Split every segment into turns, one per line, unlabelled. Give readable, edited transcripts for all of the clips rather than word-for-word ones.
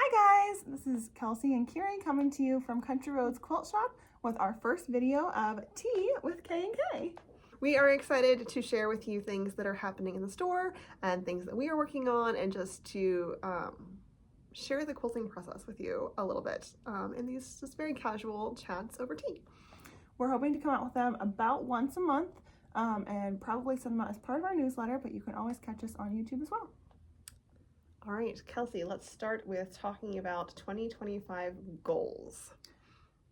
Hi guys, this is Kelsey and Kiri coming to you from Country Roads Quilt Shop with our first video of Tea with K&K.
We are excited to share with you things that are happening in the store and things that we are working on, and just to share the quilting process with you a little bit in these just very casual chats over tea.
We're hoping to come out with them about once a month and probably send them out as part of our newsletter, but you can always catch us on YouTube as well.
All right, Kelsey, let's start with talking about 2025 goals.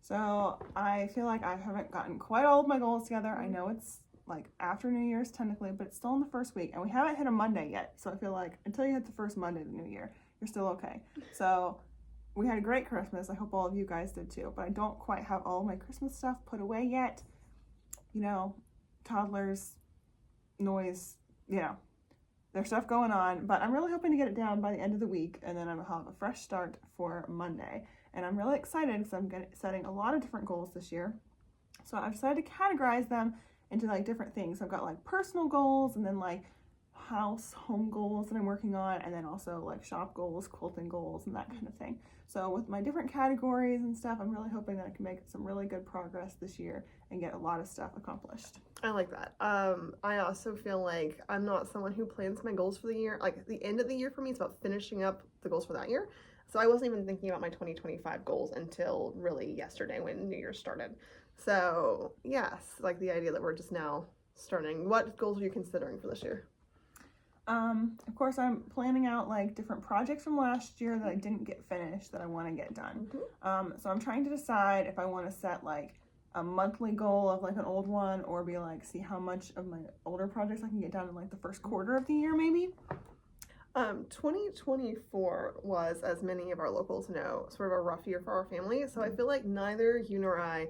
So I feel like I haven't gotten quite all of my goals together. I know it's like after New Year's technically, but it's still in the first week and we haven't hit a Monday yet. So I feel like until you hit the first Monday of the new year, you're still okay. So we had a great Christmas. I hope all of you guys did too, but I don't quite have all of my Christmas stuff put away yet. You know, toddlers, noise, you know, there's stuff going on, but I'm really hoping to get it down by the end of the week, and then I'm gonna have a fresh start for Monday. And I'm really excited because I'm setting a lot of different goals this year. So I've decided to categorize them into like different things. I've got like personal goals, and then like home goals that I'm working on, and then also like shop goals, quilting goals, and that kind of thing. So with my different categories and stuff, I'm really hoping that I can make some really good progress this year and get a lot of stuff accomplished.
I like that. I also feel like I'm not someone who plans my goals for the year. Like the end of the year for me is about finishing up the goals for that year. So I wasn't even thinking about my 2025 goals until really yesterday when New Year's started. So yes, like the idea that we're just now starting. What goals are you considering for this year?
Of course, I'm planning out like different projects from last year that I didn't get finished that I want to get done. So I'm trying to decide if I want to set like a monthly goal of like an old one, or be like, see how much of my older projects I can get done in like the first quarter of the year maybe.
2024 was, as many of our locals know, sort of a rough year for our family. So I feel like neither you nor I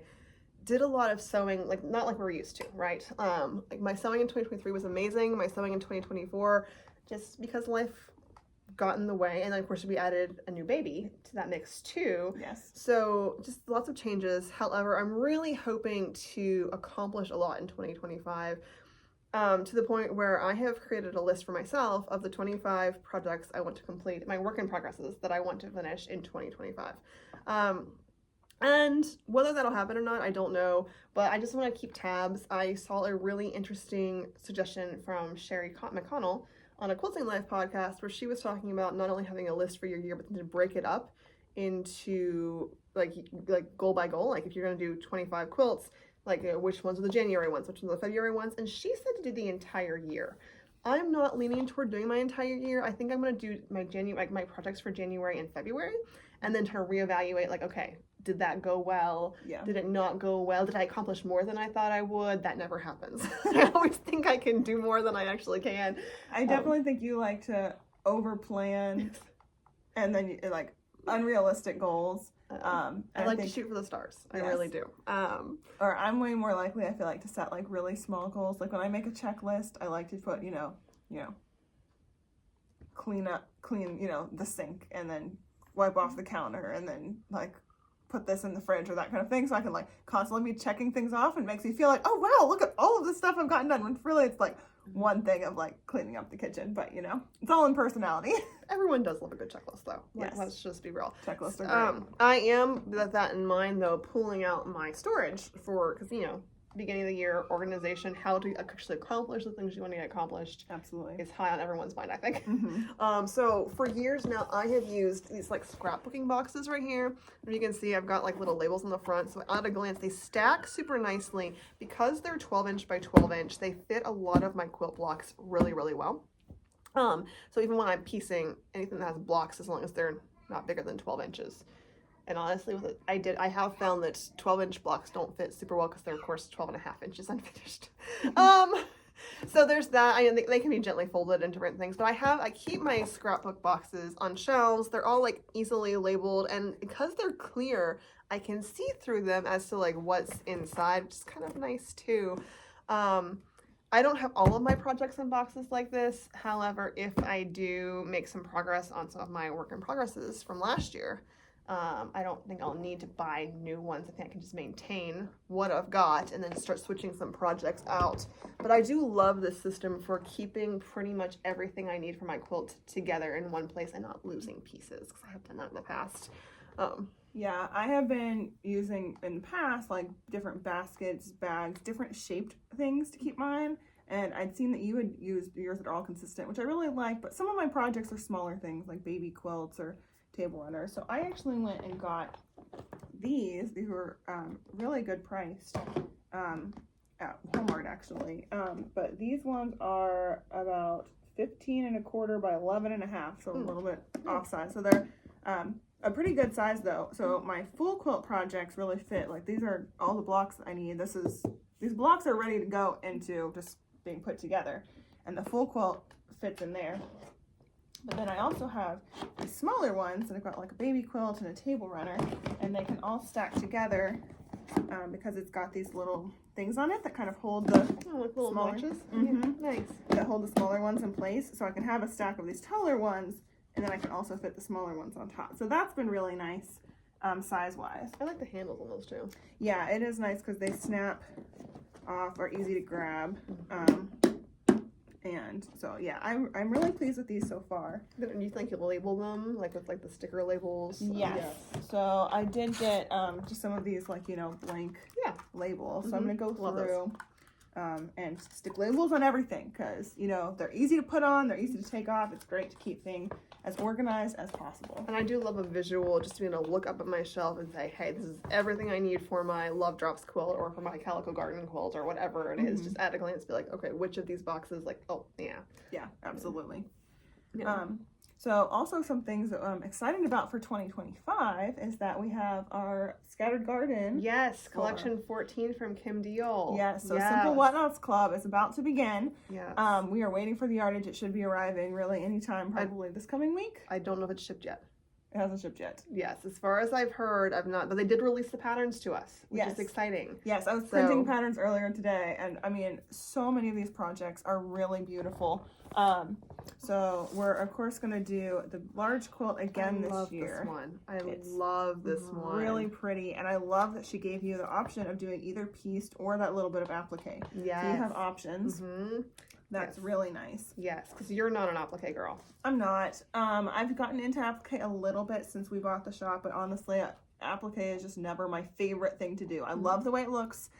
did a lot of sewing, like not like we're used to, right? Like my sewing in 2023 was amazing. My sewing in 2024, just because life got in the way, and then of course we added a new baby to that mix too.
Yes.
So just lots of changes. However, I'm really hoping to accomplish a lot in 2025. To the point where I have created a list for myself of the 25 projects I want to complete, my work in progresses that I want to finish in 2025. And whether that'll happen or not, I don't know, but I just want to keep tabs. I saw a really interesting suggestion from Sherry McConnell on a Quilting Life podcast, where she was talking about not only having a list for your year, but to break it up into like goal by goal. Like if you're going to do 25 quilts, like which ones are the January ones, which ones are the February ones, and she said to do the entire year. I'm not leaning toward doing my entire year. I think I'm going to do my projects for January and February, and then try to reevaluate, like, okay, did that go well?
Yeah.
Did it not go well? Did I accomplish more than I thought I would? That never happens. I always think I can do more than I actually can.
I definitely think you like to over plan and then like unrealistic goals.
I like to shoot for the stars. I really do.
Or I'm way more likely, I feel like, to set like really small goals. Like when I make a checklist, I like to put, you know, clean, the sink, and then wipe off the counter, and then like put this in the fridge or that kind of thing, so I can like constantly be checking things off, and makes me feel like, oh wow, look at all of this stuff I've gotten done, when really it's like one thing of like cleaning up the kitchen. But you know, it's all in personality.
Everyone does love a good checklist though. Like,
Yes.
let's just be real.
Checklists are great.
I am, with that in mind though, pulling out my storage for, because beginning of the year organization, how to actually accomplish the things you want to get accomplished.
Absolutely.
Is high on everyone's mind, I think.
Mm-hmm.
So for years now, I have used these like scrapbooking boxes right here. And you can see I've got like little labels on the front. So at a glance, they stack super nicely. Because they're 12 inch by 12 inch, they fit a lot of my quilt blocks really, really well. So even when I'm piecing anything that has blocks, as long as they're not bigger than 12 inches. And honestly, with it, I have found that 12-inch blocks don't fit super well because they're, of course, 12 and a half inches unfinished. So there's that. They can be gently folded into different things. But I keep my scrapbook boxes on shelves. They're all like easily labeled, and because they're clear, I can see through them as to like what's inside, which is kind of nice too. I don't have all of my projects in boxes like this. However, if I do make some progress on some of my work in progresses from last year, I don't think I'll need to buy new ones. I think I can just maintain what I've got and then start switching some projects out. But I do love this system for keeping pretty much everything I need for my quilt together in one place and not losing pieces, because I have done that in the past.
Yeah, I have been using in the past like different baskets, bags, different shaped things to keep mine. And I'd seen that you had used yours that are all consistent, which I really like. But some of my projects are smaller things like baby quilts or table runners. So I actually went and got these. These were really good priced at Walmart actually. But these ones are about 15 1/4 by 11 1/2, so a little bit off size. So they're a pretty good size though. So my full quilt projects really fit. Like these are all the blocks that I need. These blocks are ready to go into just being put together, and the full quilt fits in there. But then I also have these smaller ones that I've got like a baby quilt and a table runner, and they can all stack together because it's got these little things on it that kind of hold the
like little
smaller
notches.
Nice. That hold the smaller ones in place, so I can have a stack of these taller ones, and then I can also fit the smaller ones on top. So that's been really nice size-wise.
I like the handles on those too.
Yeah, it is nice because they snap off, are easy to grab. And so yeah, I'm really pleased with these so far.
And you think you'll label them like with like the sticker labels?
Yes. So I did get just some of these like, you know, blank labels. So I'm gonna go through and stick labels on everything because, you know, they're easy to put on, they're easy to take off. It's great to keep things as organized as possible.
And I do love a visual, just to be able to look up at my shelf and say, hey, this is everything I need for my Love Drops quilt or for my Calico Garden quilt or whatever it is. Just at a glance be like, okay, which of these boxes, like, oh, yeah.
Yeah, absolutely.
Yeah.
So also some things that I'm excited about for 2025 is that we have our Scattered Garden.
Yes, collection 14 from Kim Diehl.
Yes, so Simple Whatnots Club is about to begin.
Yes.
We are waiting for the yardage. It should be arriving really anytime, probably this coming week.
I don't know if it's shipped yet.
It hasn't shipped yet.
Yes, as far as I've heard, I've not, but they did release the patterns to us, which is exciting.
Yes, I was printing patterns earlier today, and I mean, so many of these projects are really beautiful. So we're of course going to do the large quilt again this year.
I love this one.
Really pretty, and I love that she gave you the option of doing either pieced or that little bit of applique.
Yes.
So you have options. That's really nice.
Yes, because you're not an applique girl.
I'm not. I've gotten into applique a little bit since we bought the shop, but honestly, applique is just never my favorite thing to do. I love the way it looks.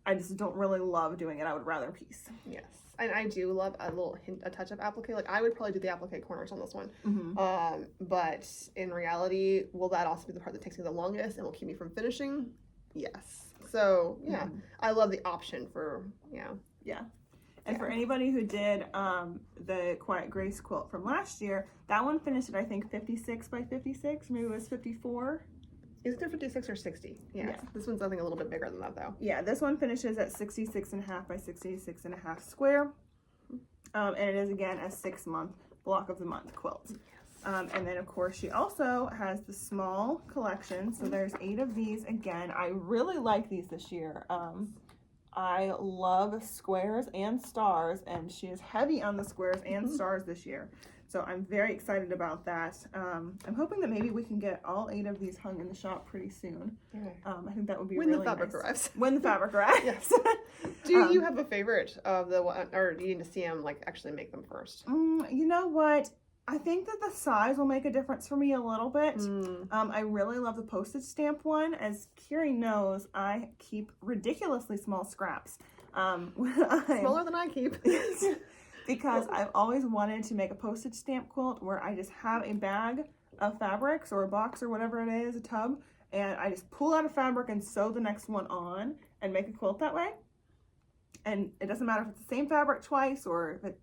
I just don't really love doing it. I would rather piece.
Yes. And I do love a touch of applique. Like I would probably do the applique corners on this one. But in reality, will that also be the part that takes me the longest and will keep me from finishing? Yes. So yeah, I love the option for
And for anybody who did the Quiet Grace quilt from last year, that one finished at I think 56 by 56. Maybe it was 54.
Is it 56 or 60? Yes. Yeah. This one's I think a little bit bigger than that though.
Yeah, this one finishes at 66.5 by 66.5 square. And it is again a 6-month block of the month quilt. Yes. And then of course she also has the small collection. So there's 8 of these. Again, I really like these this year. I love squares and stars, and she is heavy on the squares and stars this year. So I'm very excited about that. I'm hoping that maybe we can get all 8 of these hung in the shop pretty soon. I think that would be
when
really
the fabric
nice.
arrives.
When the fabric arrives.
Yes. Do you have a favorite of the one, or do you need to see them like actually make them first?
You know what? I think that the size will make a difference for me a little bit. I really love the postage stamp one. As Kiri knows, I keep ridiculously small scraps.
Smaller than I keep.
Because I've always wanted to make a postage stamp quilt where I just have a bag of fabrics or a box or whatever it is, a tub, and I just pull out a fabric and sew the next one on and make a quilt that way. And it doesn't matter if it's the same fabric twice or if it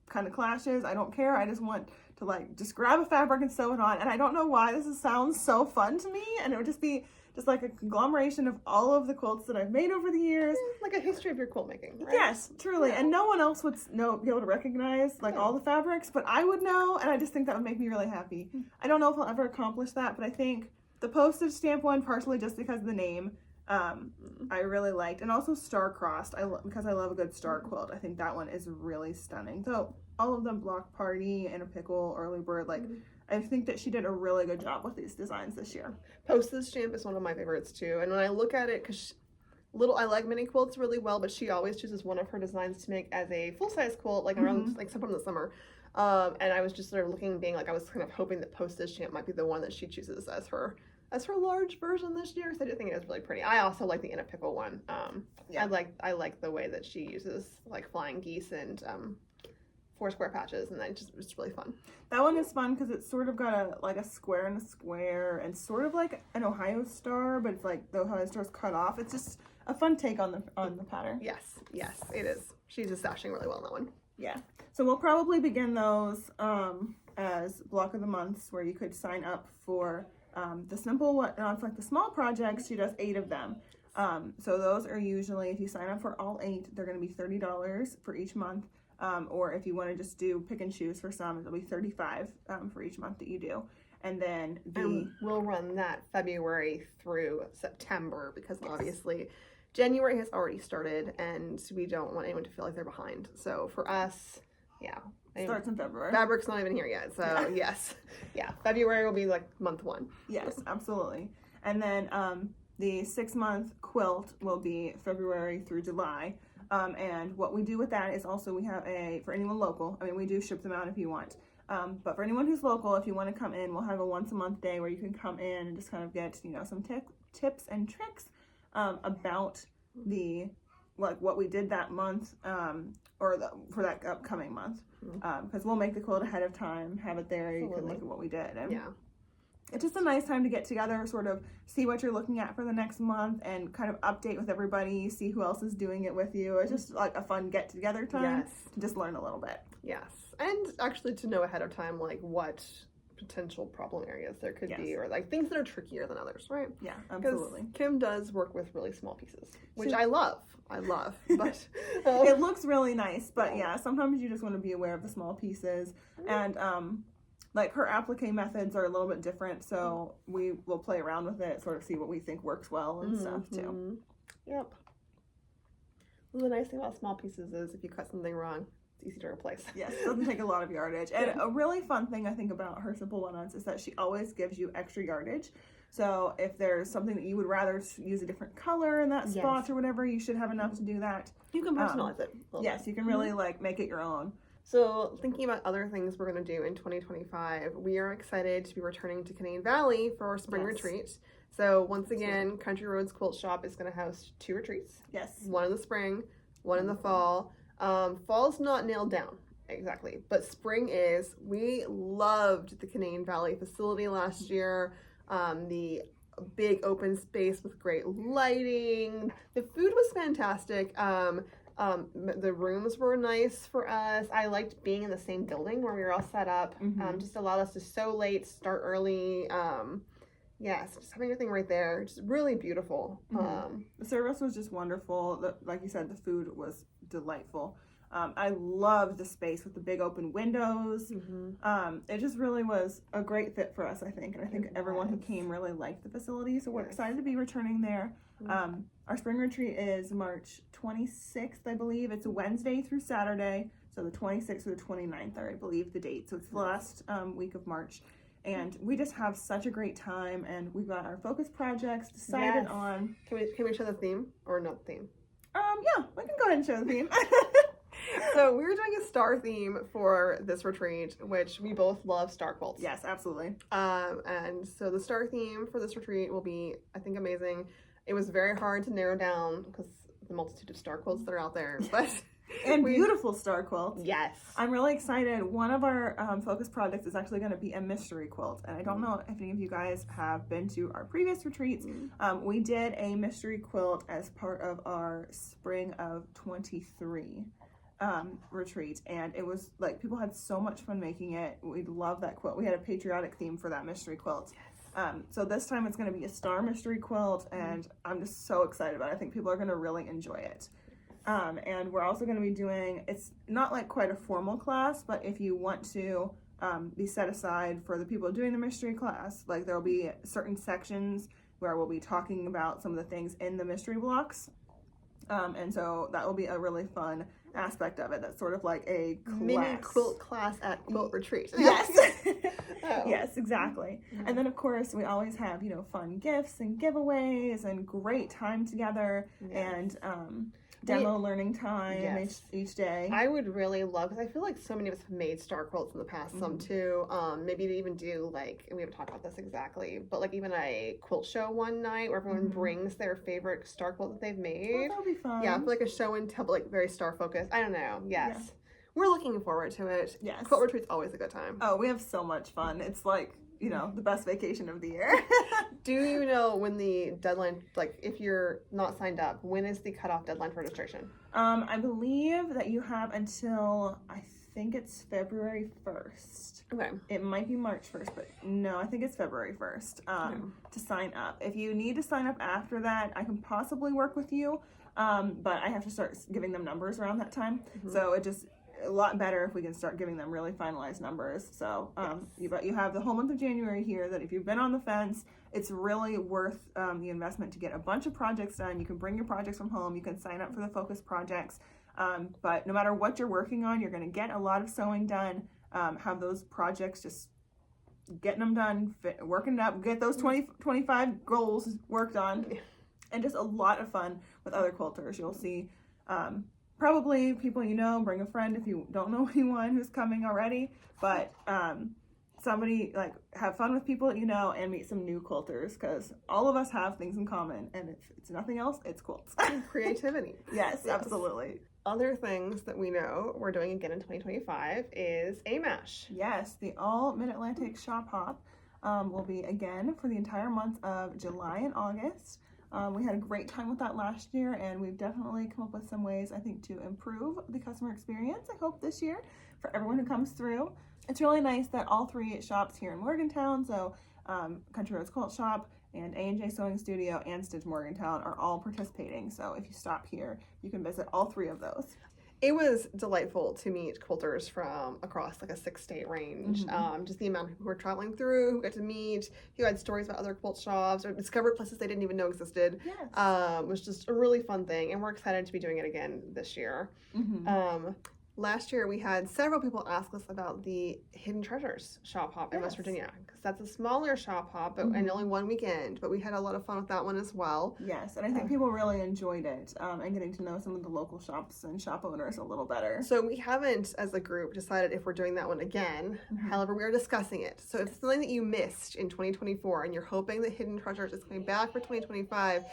kind of clashes. I don't care. I just want to like just grab a fabric and sew it on. And I don't know why this sounds so fun to me, and it would just be just like a conglomeration of all of the quilts that I've made over the years.
Like a history of your quilt making, right?
Yes, truly. And no one else would be able to recognize like all the fabrics, but I would know, and I just think that would make me really happy. I don't know if I'll ever accomplish that, but I think the postage stamp one, partially just because of the name, I really liked, and also star-crossed, because I love a good star quilt. I think that one is really stunning. So all of them, Block Party, and a Pickle, Early Bird, like, I think that she did a really good job with these designs this year.
Postage stamp is one of my favorites too, and when I look at it, because I like mini quilts really well, but she always chooses one of her designs to make as a full-size quilt, like around like sometime in the summer. And I was just sort of looking, being like, I was kind of hoping that postage stamp might be the one that she chooses as her large version this year. So I do think it is really pretty. I also like the In a Pickle one. I like the way that she uses like flying geese and 4 square patches, and it's really fun.
That one is fun because it's sort of got a square and a square, and sort of like an Ohio star, but it's like the Ohio star's cut off. It's just a fun take on the pattern.
Yes, it is. She's just stashing really well on that one.
Yeah. So we'll probably begin those as block of the months, where you could sign up for the simple one. It's like the small projects. She does 8 of them. So those are usually, if you sign up for all 8, they're going to be $30 for each month. Or if you want to just do pick and choose for some, it'll be $35 for each month that you do. And then
we'll run that February through September, because obviously January has already started and we don't want anyone to feel like they're behind. So for us,
starts in February.
Fabric's not even here yet. So yes. February will be like month 1.
Yes, absolutely. And then the 6-month quilt will be February through July. And what we do with that is also, we have for anyone local, I mean, we do ship them out if you want. But for anyone who's local, if you want to come in, we'll have a once-a-month day where you can come in and just kind of get, some tips and tricks about what we did that month, for that upcoming month. Because we'll make the quilt ahead of time, have it there, you can look at what we did. And it's just a nice time to get together, sort of see what you're looking at for the next month, and kind of update with everybody, see who else is doing it with you. It's just like a fun get-together time to just learn a little bit.
Yes, and actually to know ahead of time, like, what potential problem areas there could be, or like things that are trickier than others, right?
Yeah, absolutely.
Kim does work with really small pieces, which I love, but
it looks really nice, but sometimes you just want to be aware of the small pieces, and like her applique methods are a little bit different, so we will play around with it, sort of see what we think works well and stuff too.
Yep. Well, the nice thing about small pieces is if you cut something wrong, it's easy to replace.
Yes, it doesn't take a lot of yardage. And a really fun thing I think about her Simple One-Ons is that she always gives you extra yardage. So if there's something that you would rather use a different color in that spot or whatever, you should have enough to do that.
You can personalize it.
Yes, you can really like make it your own.
So thinking about other things we're going to do in 2025, we are excited to be returning to Canadian Valley for our spring retreat. So once again, Country Roads Quilt Shop is going to host 2 retreats.
Yes.
One in the spring, one in the fall. Fall's not nailed down exactly, but spring is. We loved the Canadian Valley facility last year. The big open space with great lighting. The food was fantastic. The rooms were nice for us. I liked being in the same building where we were all set up. Just allowed us to sew late, start early. Yes, just having everything right there. Just really beautiful.
The service was just wonderful. Like you said, the food was delightful. I loved the space with the big open windows. It just really was a great fit for us, I think. And I think everyone who came really liked the facility. So we're excited to be returning there. Our spring retreat is March 26th, I believe. It's a Wednesday through Saturday. So the 26th or the 29th are, I believe, the date. So it's the last week of March. And we just have such a great time. And we've got our focus projects decided on.
Can we show the theme or not the theme?
Yeah, we can go ahead and show the theme.
So we're doing a star theme for this retreat, which we both love star quilts.
Yes, absolutely.
And so the star theme for this retreat will be, I think, amazing. It was very hard to narrow down because the multitude of star quilts that are out there, but
and beautiful star quilts.
Yes,
I'm really excited. One of our focus projects is actually going to be a mystery quilt, and I don't know if any of you guys have been to our previous retreats. We did a mystery quilt as part of our spring of 23 retreat, and it was like people had so much fun making it. We love that quilt. We had a patriotic theme for that mystery quilt. So this time it's going to be a star mystery quilt, and I'm just so excited about it. I think people are going to really enjoy it. And we're also going to be doing, it's not like quite a formal class, but if you want to be set aside for the people doing the mystery class, like there'll be certain sections where we'll be talking about some of the things in the mystery blocks. And so that will be a really fun aspect of it. That's sort of like a class.
Mini quilt class at Quilt Retreat.
Yes.
Oh.
Yes, exactly. And then of course we always have, fun gifts and giveaways and great time together and demo learning time each day.
I would really love, because I feel like so many of us have made star quilts in the past, some too. Maybe to even do like, and we haven't talked about this exactly, but like even a quilt show one night where everyone brings their favorite star quilt that they've made.
That would be fun.
Yeah, I feel like a show and tell, but like very star focused. I don't know. Yes. Yeah. We're looking forward to it.
Yes.
Quilt Retreat's always a good time.
Oh, we have so much fun. It's like, the best vacation of the year.
Do you know when the deadline, like if you're not signed up, when is the cutoff deadline for registration?
I believe that you have until, I think it's February 1st.
Okay.
It might be March 1st, but no, I think it's February 1st to sign up. If you need to sign up after that, I can possibly work with you, but I have to start giving them numbers around that time. So it just a lot better if we can start giving them really finalized numbers. So you have the whole month of January here that if you've been on the fence, it's really worth the investment to get a bunch of projects done. You can bring your projects from home. You can sign up for the focus projects. But no matter what you're working on, you're going to get a lot of sewing done. Have those projects, just getting them done, working it up, get those 25 goals worked on, and just a lot of fun with other quilters. You'll see probably people bring a friend if you don't know anyone who's coming already, but somebody, like, have fun with people that and meet some new quilters, because all of us have things in common, and if it's nothing else, it's quilts.
Creativity.
Yes, absolutely.
Other things that we know we're doing again in 2025 is AMASH.
Yes, the All Mid-Atlantic Shop Hop will be again for the entire month of July and August. We had a great time with that last year, and we've definitely come up with some ways, I think, to improve the customer experience, I hope, this year for everyone who comes through. It's really nice that all three shops here in Morgantown, so Country Roads Quilt Shop and A&J Sewing Studio and Stitch Morgantown are all participating. So if you stop here, you can visit all three of those.
It was delightful to meet quilters from across like a 6-state range. Just the amount of people who were traveling through, who got to meet, who had stories about other quilt shops or discovered places they didn't even know existed.
Yes.
Was just a really fun thing, and we're excited to be doing it again this year. Last year we had several people ask us about the Hidden Treasures Shop Hop in West Virginia, because that's a smaller shop hop and only one weekend, but we had a lot of fun with that one as well.
Yes, and I think people really enjoyed it and getting to know some of the local shops and shop owners a little better.
So we haven't, as a group, decided if we're doing that one again. However, we are discussing it. So if it's something that you missed in 2024 and you're hoping that Hidden Treasures is coming back for 2025,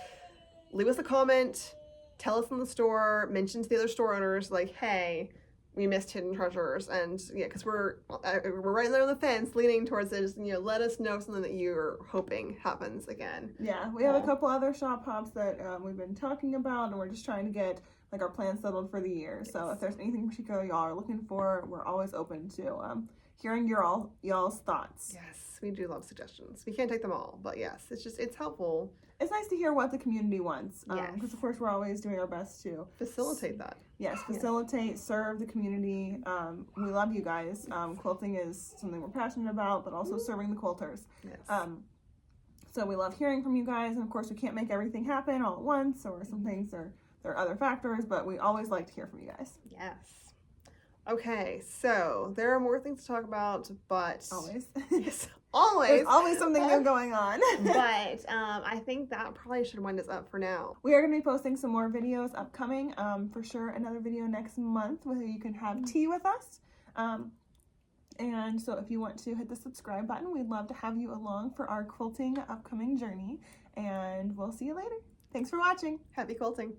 leave us a comment, tell us in the store, mention to the other store owners, like, hey, we missed Hidden Treasures, and because we're right there on the fence, leaning towards it. Just, let us know something that you're hoping happens again.
Yeah, we have a couple other shop hops that we've been talking about, and we're just trying to get our plans settled for the year. So if there's anything particular y'all are looking for, we're always open to hearing y'all's thoughts.
Yes, we do love suggestions. We can't take them all, but yes, it's helpful.
It's nice to hear what the community wants, because of course we're always doing our best to
facilitate that.
Yes, facilitate, serve the community. We love you guys. Quilting is something we're passionate about, but also serving the quilters.
Yes.
So we love hearing from you guys, and of course we can't make everything happen all at once, or some things there are other factors, but we always like to hear from you guys.
Yes. Okay, so there are more things to talk about, but
always.
Yes, always.
There's always something new going on.
But I think that probably should wind us up for now.
We are going to be posting some more videos upcoming. For sure, another video next month where you can have tea with us. And so if you want to hit the subscribe button, we'd love to have you along for our quilting upcoming journey. And we'll see you later. Thanks for watching.
Happy quilting.